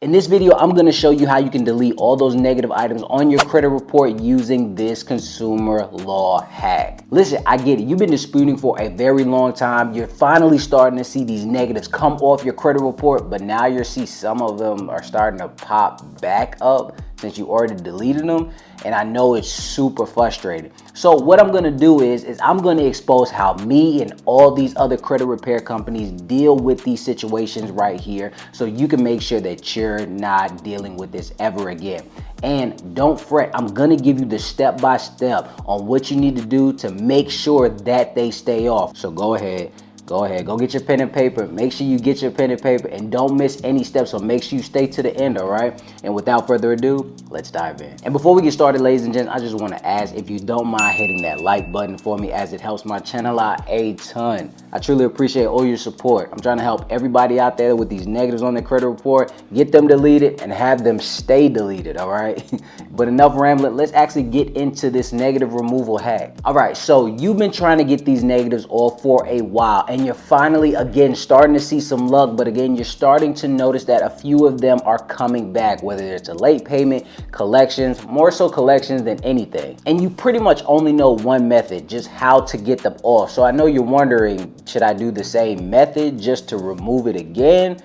In this video, I'm going to show you how you can delete all those negative items on your credit report using this consumer law hack. Listen, I get it. You've been disputing for a very long time. You're finally starting to see these negatives come off your credit report, but now you see some of them are starting to pop back up since you already deleted them. And I know it's super frustrating. So what I'm gonna do is I'm gonna expose how me and all these other credit repair companies deal with these situations right here, so you can make sure that you're not dealing with this ever again. And don't fret, I'm gonna give you the step-by-step on what you need to do to make sure that they stay off. So go ahead, go get your pen and paper. Make sure you get your pen and paper and don't miss any steps, so make sure you stay to the end, all right? And without further ado, let's dive in. And before we get started, ladies and gents, I just want to ask if you don't mind hitting that like button for me, as it helps my channel out a ton. I truly appreciate all your support. I'm trying to help everybody out there with these negatives on their credit report, get them deleted and have them stay deleted, all right? But enough rambling, let's actually get into this negative removal hack. All right, so you've been trying to get these negatives off for a while, and you're finally, again, starting to see some luck, but again, you're starting to notice that a few of them are coming back, whether it's a late payment, collections, more so collections than anything. And you pretty much only know one method, just how to get them off. So I know you're wondering, should I do the same method just to remove it again?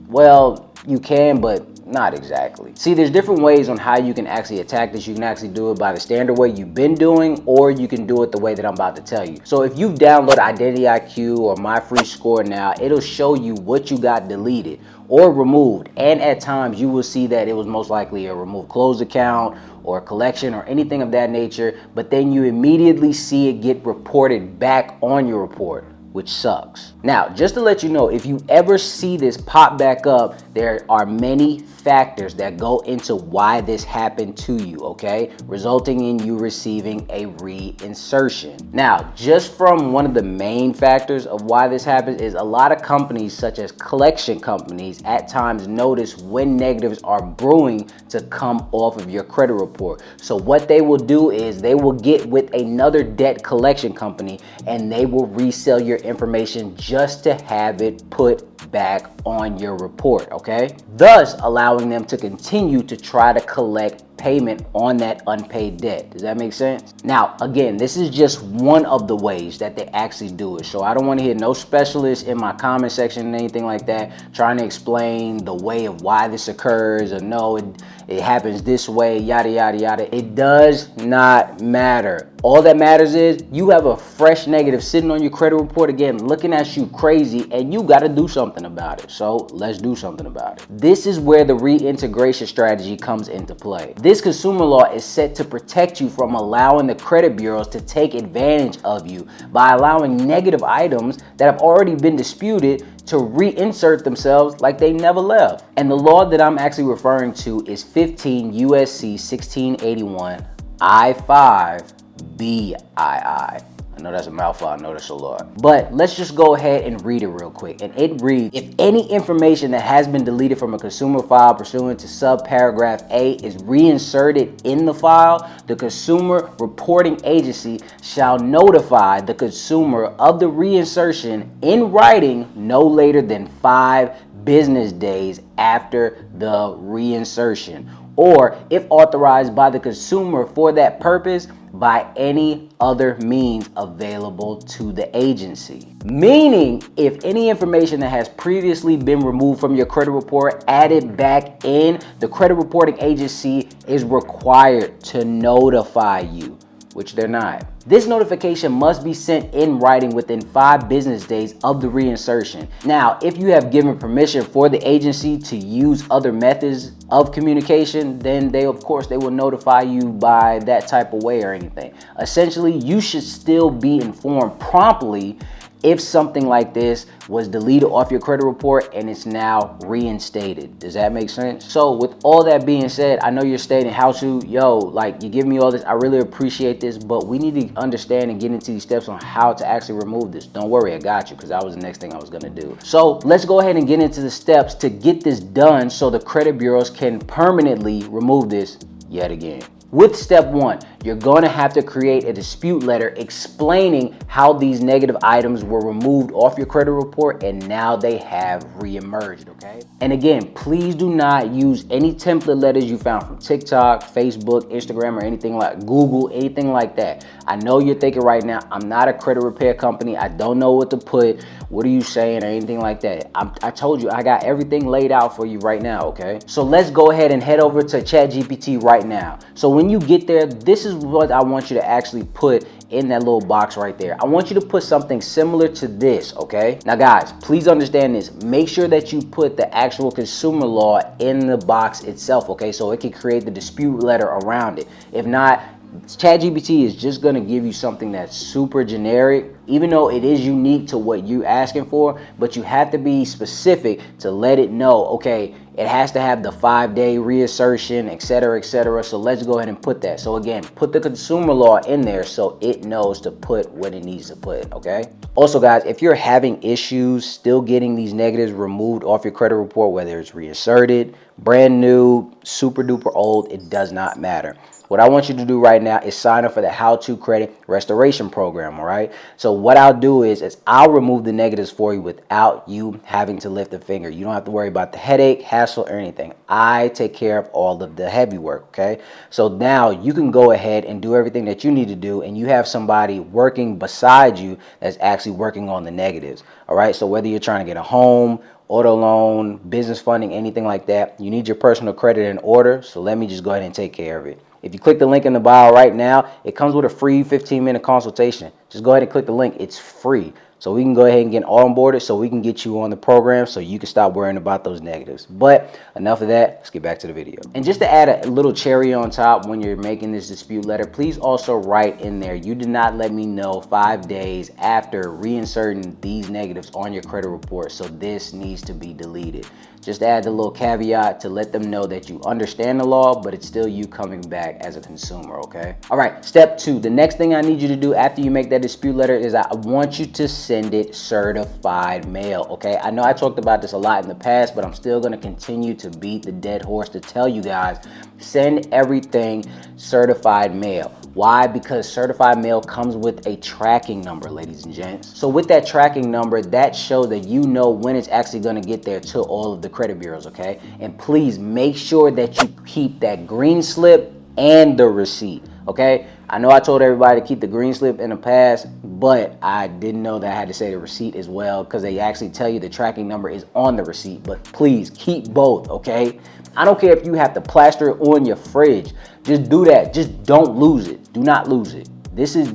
Well, you can, but not exactly. See, there's different ways on how you can actually attack this. You can actually do it by the standard way you've been doing, or you can do it the way that I'm about to tell you. So if you've downloaded Identity IQ or MyFreeScoreNow, it'll show you what you got deleted or removed. And at times you will see that it was most likely a removed closed account or a collection or anything of that nature, but then you immediately see it get reported back on your report, which sucks. Now, just to let you know, if you ever see this pop back up, there are many factors that go into why this happened to you, okay? Resulting in you receiving a reinsertion. Now, just from one of the main factors of why this happens is a lot of companies, such as collection companies, at times notice when negatives are brewing to come off of your credit report. So what they will do is they will get with another debt collection company and they will resell your information just to have it put back on your report, okay? Thus allowing them to continue to try to collect payment on that unpaid debt. Does that make sense? Now, again, this is just one of the ways that they actually do it. So I don't want to hear no specialists in my comment section and anything like that trying to explain the way of why this occurs, or no, it happens this way, yada, yada, yada. It does not matter. All that matters is you have a fresh negative sitting on your credit report, again, looking at you crazy, and you got to do something about it. So let's do something about it. This is where the reintegration strategy comes into play. This consumer law is set to protect you from allowing the credit bureaus to take advantage of you by allowing negative items that have already been disputed to reinsert themselves like they never left. And the law that I'm actually referring to is 15 USC 1681 I-5 BII. I know that's a mouthful, I know that's a lot. But let's just go ahead and read it real quick. And it reads, if any information that has been deleted from a consumer file pursuant to subparagraph A is reinserted in the file, the consumer reporting agency shall notify the consumer of the reinsertion in writing no later than 5 business days after the reinsertion, or if authorized by the consumer for that purpose, by any other means available to the agency. Meaning, if any information that has previously been removed from your credit report added back in, the credit reporting agency is required to notify you, which they're not. This notification must be sent in writing within 5 business days of the reinsertion. Now, if you have given permission for the agency to use other methods of communication, then of course they will notify you by that type of way or anything. Essentially, you should still be informed promptly if something like this was deleted off your credit report and it's now reinstated. Does that make sense? So with all that being said, I know you're stating how to, like, you give me all this, I really appreciate this, but we need to understand and get into these steps on how to actually remove this. Don't worry, I got you, because that was the next thing I was gonna do. So let's go ahead and get into the steps to get this done so the credit bureaus can permanently remove this yet again. With step one, you're going to have to create a dispute letter explaining how these negative items were removed off your credit report and now they have reemerged, okay? And again, please do not use any template letters you found from TikTok, Facebook, Instagram, or anything like Google, anything like that. I know you're thinking right now, I'm not a credit repair company. I don't know what to put. What are you saying or anything like that? I told you, I got everything laid out for you right now, okay? So let's go ahead and head over to ChatGPT right now. So when you get there, this is what I want you to actually put in that little box right there. I want you to put something similar to this, okay? Now guys, please understand this. Make sure that you put the actual consumer law in the box itself, okay? So it can create the dispute letter around it. If not, ChatGPT is just going to give you something that's super generic, even though it is unique to what you're asking for, but you have to be specific to let it know, okay, it has to have the 5-day reassertion, etc., etc. So let's go ahead and put that. So again, put the consumer law in there so it knows to put what it needs to put, okay? Also guys, if you're having issues still getting these negatives removed off your credit report, whether it's reasserted, brand new, super duper old, it does not matter. What I want you to do right now is sign up for the How to Credit Restoration Program, all right? So what I'll do is I'll remove the negatives for you without you having to lift a finger. You don't have to worry about the headache, hassle, or anything. I take care of all of the heavy work, okay? So now you can go ahead and do everything that you need to do, and you have somebody working beside you that's actually working on the negatives, all right? So whether you're trying to get a home, auto loan, business funding, anything like that, you need your personal credit in order. So let me just go ahead and take care of it. If you click the link in the bio right now, it comes with a free 15-minute consultation. Just go ahead and click the link. It's free. So we can go ahead and get onboarded so we can get you on the program so you can stop worrying about those negatives. But enough of that. Let's get back to the video. And just to add a little cherry on top when you're making this dispute letter, please also write in there, you did not let me know 5 days after reinserting these negatives on your credit report, so this needs to be deleted. Just add the little caveat to let them know that you understand the law, but it's still you coming back as a consumer, okay? All right, step two. The next thing I need you to do after you make that dispute letter is I want you to send it certified mail, okay? I know I talked about this a lot in the past, but I'm still gonna continue to beat the dead horse to tell you guys, send everything certified mail. Why? Because certified mail comes with a tracking number, ladies and gents. So with that tracking number, that shows that you know when it's actually going to get there to all of the credit bureaus, okay? And please make sure that you keep that green slip and the receipt, okay? I know I told everybody to keep the green slip in the past, but I didn't know that I had to say the receipt as well, because they actually tell you the tracking number is on the receipt. But please keep both, okay? I don't care if you have to plaster it on your fridge. Just do that. Just don't lose it. Do not lose it. This is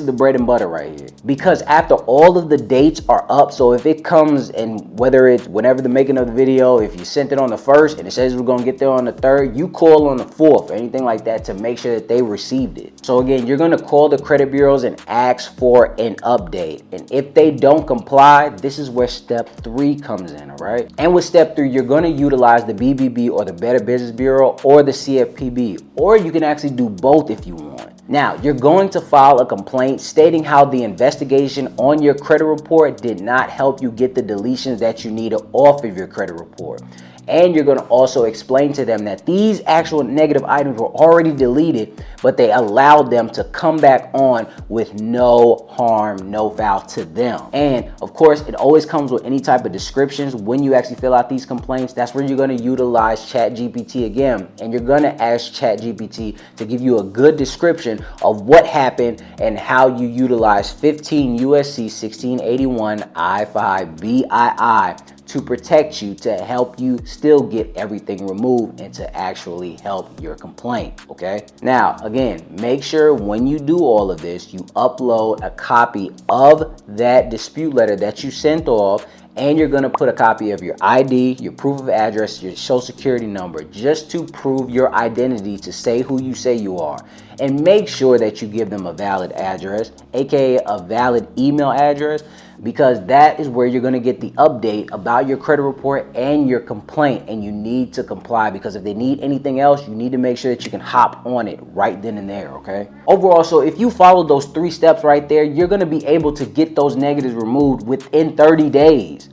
the bread and butter right here. Because after all of the dates are up, so if it comes and whether it's whenever the making of the video, if you sent it on the 1st and it says we're gonna get there on the 3rd, you call on the 4th or anything like that to make sure that they received it. So again, you're gonna call the credit bureaus and ask for an update. And if they don't comply, this is where step 3 comes in, all right? And with step 3, you're gonna utilize the BBB or the Better Business Bureau or the CFPB, or you can actually do both if you want. Now, you're going to file a complaint stating how the investigation on your credit report did not help you get the deletions that you needed off of your credit report. And you're going to also explain to them that these actual negative items were already deleted, but they allowed them to come back on with no harm, no foul to them. And of course, it always comes with any type of descriptions when you actually fill out these complaints. That's where you're going to utilize ChatGPT again. And you're going to ask ChatGPT to give you a good description of what happened and how you utilize 15 USC 1681 I5 BII to protect you, to help you still get everything removed and to actually help your complaint, okay? Now, again, make sure when you do all of this, you upload a copy of that dispute letter that you sent off, and you're gonna put a copy of your ID, your proof of address, your social security number, just to prove your identity, to say who you say you are. And make sure that you give them a valid address, aka a valid email address, because that is where you're going to get the update about your credit report and your complaint, and you need to comply, because if they need anything else, you need to make sure that you can hop on it right then and there, okay? Overall, so if you follow those 3 steps right there, you're going to be able to get those negatives removed within 30 days.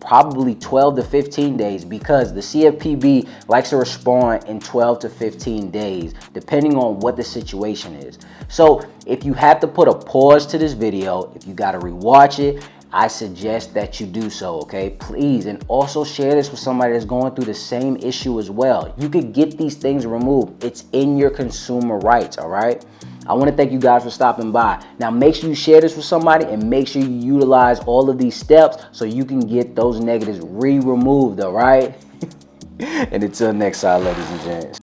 probably 12 to 15 days, because the CFPB likes to respond in 12 to 15 days, depending on what the situation is. So if you have to put a pause to this video, if you got to rewatch it, I suggest that you do so, okay? Please, and also share this with somebody that's going through the same issue as well. You could get these things removed. It's in your consumer rights, all right? I want to thank you guys for stopping by. Now, make sure you share this with somebody and make sure you utilize all of these steps so you can get those negatives removed, all right? And until next time, ladies and gents.